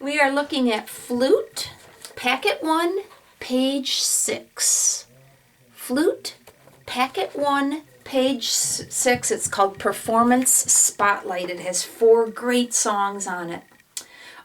We are looking at Flute, Packet 1, page 6. Flute, Packet 1, page 6. It's called Performance Spotlight. It has 4 great songs on it.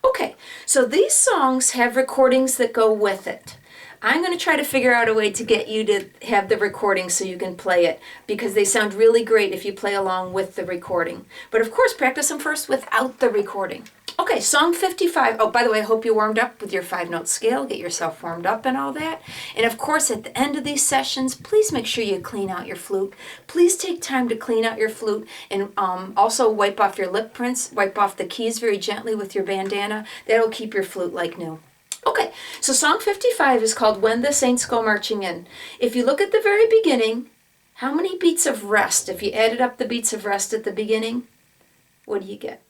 Okay, so these songs have recordings that go with it. I'm going to try to figure out a way to get you to have the recording so you can play it, because they sound really great if you play along with the recording. But of course, practice them first without the recording. Okay, song 55. Oh, by the way, I hope you warmed up with your 5-note scale. Get yourself warmed up and all that. And of course, at the end of these sessions, please make sure you clean out your flute. Please take time to clean out your flute, and also wipe off your lip prints. Wipe off the keys very gently with your bandana. That'll keep your flute like new. Okay, so song 55 is called When the Saints Go Marching In. If you look at the very beginning, how many beats of rest? If you added up the beats of rest at the beginning, what do you get?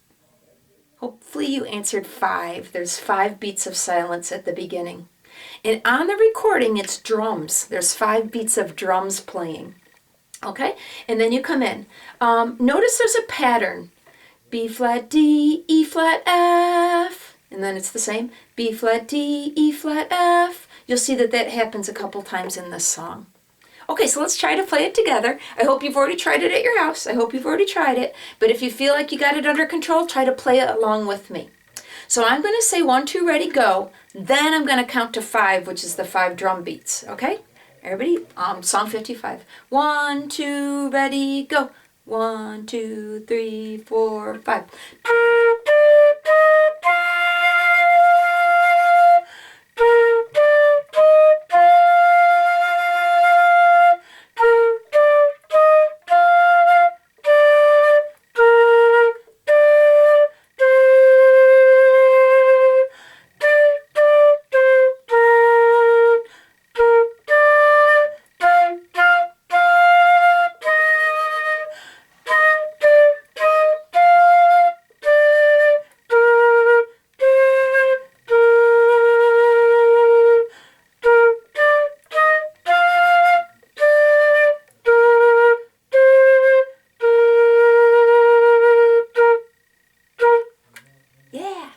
Hopefully you answered 5. There's 5 beats of silence at the beginning. And on the recording, it's drums. There's 5 beats of drums playing. Okay, and then you come in. Notice there's a pattern. B flat, D, E flat, F. And then it's the same. B flat, D, E flat, F. You'll see that that happens a couple times in this song. Okay, so let's try to play it together. I hope you've already tried it at your house. I hope you've already tried it. But if you feel like you got it under control, try to play it along with me. So I'm going to say 1, 2, ready, go. Then I'm going to count to 5, which is the 5 drum beats. Okay? Everybody, song 55. 1, 2, ready, go. 1, 2, 3, 4, 5.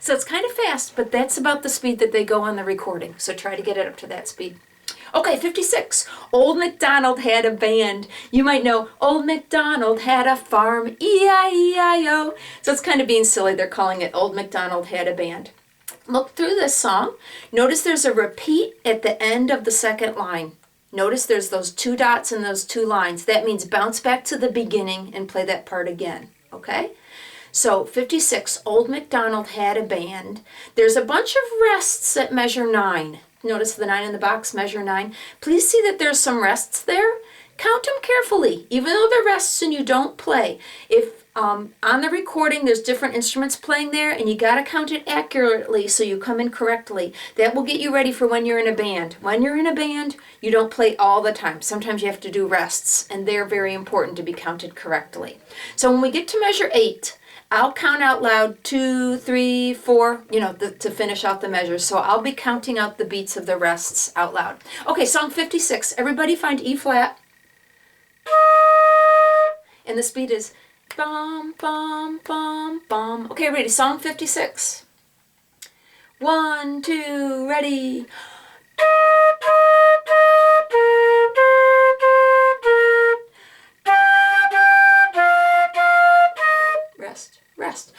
So it's kind of fast, but that's about the speed that they go on the recording. So try to get it up to that speed. Okay, 56. Old MacDonald had a band. You might know, Old MacDonald had a farm, E-I-E-I-O. So it's kind of being silly. They're calling it Old MacDonald had a band. Look through this song. Notice there's a repeat at the end of the second line. Notice there's those 2 dots and those 2 lines. That means bounce back to the beginning and play that part again. Okay? So 56, Old MacDonald had a band. There's a bunch of rests that measure 9. Notice the 9 in the box, measure 9. Please see that there's some rests there. Count them carefully, even though they're rests and you don't play. If on the recording there's different instruments playing there, and you got to count it accurately so you come in correctly. That will get you ready for when you're in a band. When you're in a band, you don't play all the time. Sometimes you have to do rests, and they're very important to be counted correctly. So when we get to measure 8, I'll count out loud 2, 3, 4, to finish out the measures. So I'll be counting out the beats of the rests out loud. Okay, song 56. Everybody find E flat. And the speed is bum, bum, bum, bum. Okay, ready, song 56. 1, 2, ready. Rest, rest.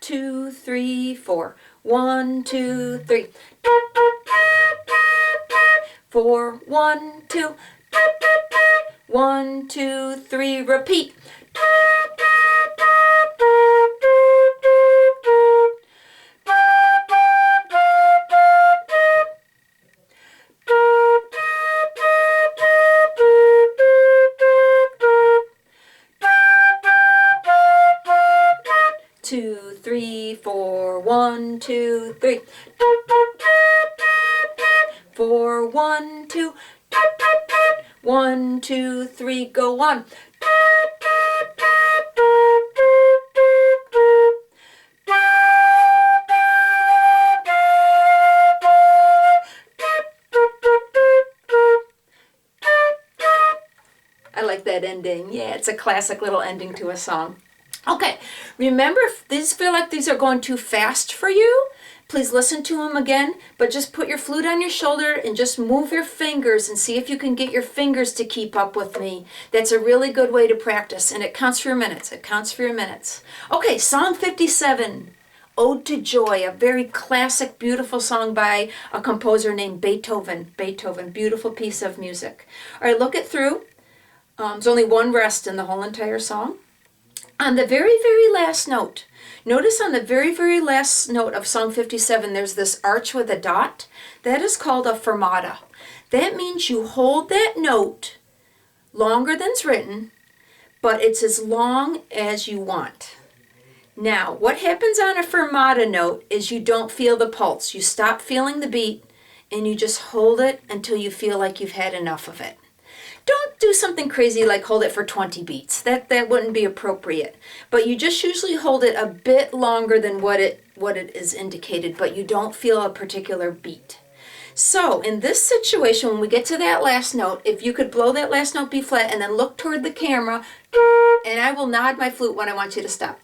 2, 3, 4. 1, 2, 3. 4, 1, 2. 1, 2, 3. Repeat. 2, 3, 4. 1, 2, 3. 4, 1, 2. 1, 2, 3. Go on. I like that ending. Yeah, it's a classic little ending to a song. Okay, remember, if these feel like these are going too fast for you, please listen to them again, but just put your flute on your shoulder and just move your fingers and see if you can get your fingers to keep up with me. That's a really good way to practice, and it counts for your minutes. It counts for your minutes. Okay, Song 57, Ode to Joy, a very classic, beautiful song by a composer named Beethoven. Beethoven, beautiful piece of music. All right, look it through. There's only one rest in the whole entire song. On the very, very last note, notice on the very, very last note of Song 57, there's this arch with a dot. That is called a fermata. That means you hold that note longer than it's written, but it's as long as you want. Now, what happens on a fermata note is you don't feel the pulse. You stop feeling the beat, and you just hold it until you feel like you've had enough of it. Don't do something crazy like hold it for 20 beats. That wouldn't be appropriate. But you just usually hold it a bit longer than what it is indicated, but you don't feel a particular beat. So in this situation, when we get to that last note, if you could blow that last note B flat and then look toward the camera, and I will nod my flute when I want you to stop.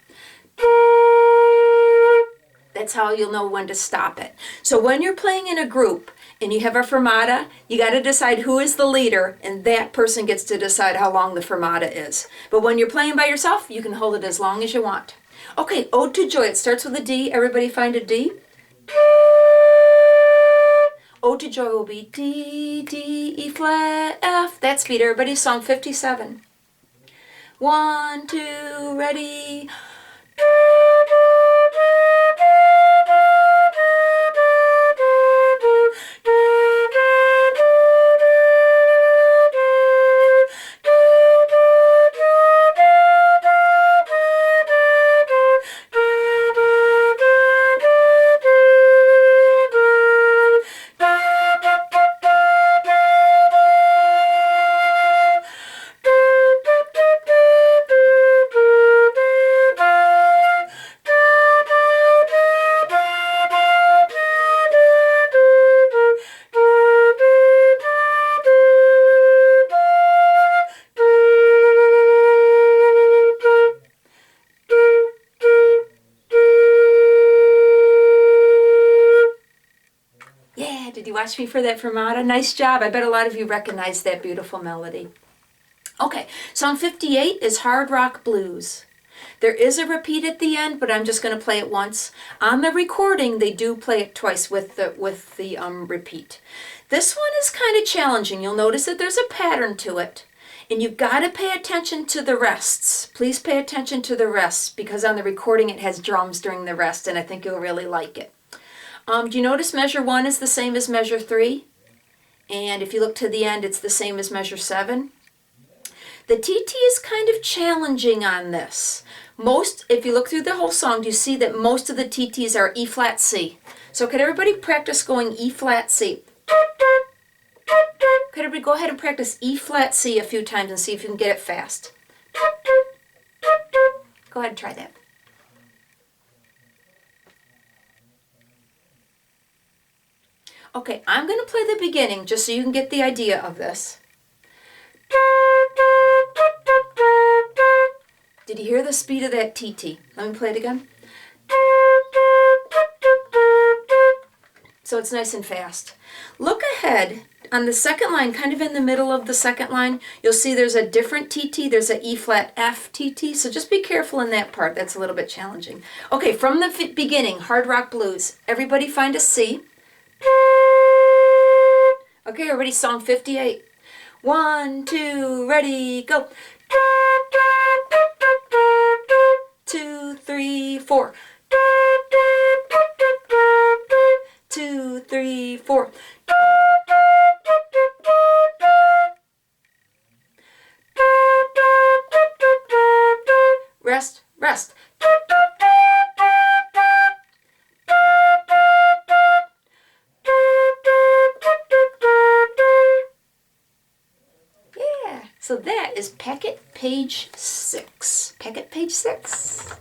That's how you'll know when to stop it. So when you're playing in a group and you have a fermata, you got to decide who is the leader, and that person gets to decide how long the fermata is. But when you're playing by yourself, you can hold it as long as you want. Okay, Ode to Joy. It starts with a D. Everybody find a D. Ode to Joy will be D, D, E flat, F. That speed, everybody. Song 57. 1, 2, ready. Did you watch me for that fermata? Nice job. I bet a lot of you recognize that beautiful melody. Okay, Song 58 is Hard Rock Blues. There is a repeat at the end, but I'm just going to play it once. On the recording, they do play it twice with the repeat. This one is kind of challenging. You'll notice that there's a pattern to it, and you've got to pay attention to the rests. Please pay attention to the rests, because on the recording it has drums during the rest, and I think you'll really like it. Do you notice measure 1 is the same as measure 3? And if you look to the end, it's the same as measure 7. The TT is kind of challenging on this. If you look through the whole song, you see that most of the TTs are E flat C. So could everybody practice going E flat C? Could everybody go ahead and practice E flat C a few times and see if you can get it fast? Go ahead and try that. Okay, I'm going to play the beginning just so you can get the idea of this. Did you hear the speed of that TT? Let me play it again. So it's nice and fast. Look ahead on the second line, kind of in the middle of the second line, you'll see there's a different TT. There's a E flat F TT, so just be careful in that part. That's a little bit challenging. Okay, from the beginning, Hard Rock Blues. Everybody find a C. Okay, everybody, Song 58. 1, 2, ready, go. 2, 3, 4. 2, 3, 4. Rest, rest. Yeah, so that is packet page 6. Packet page 6.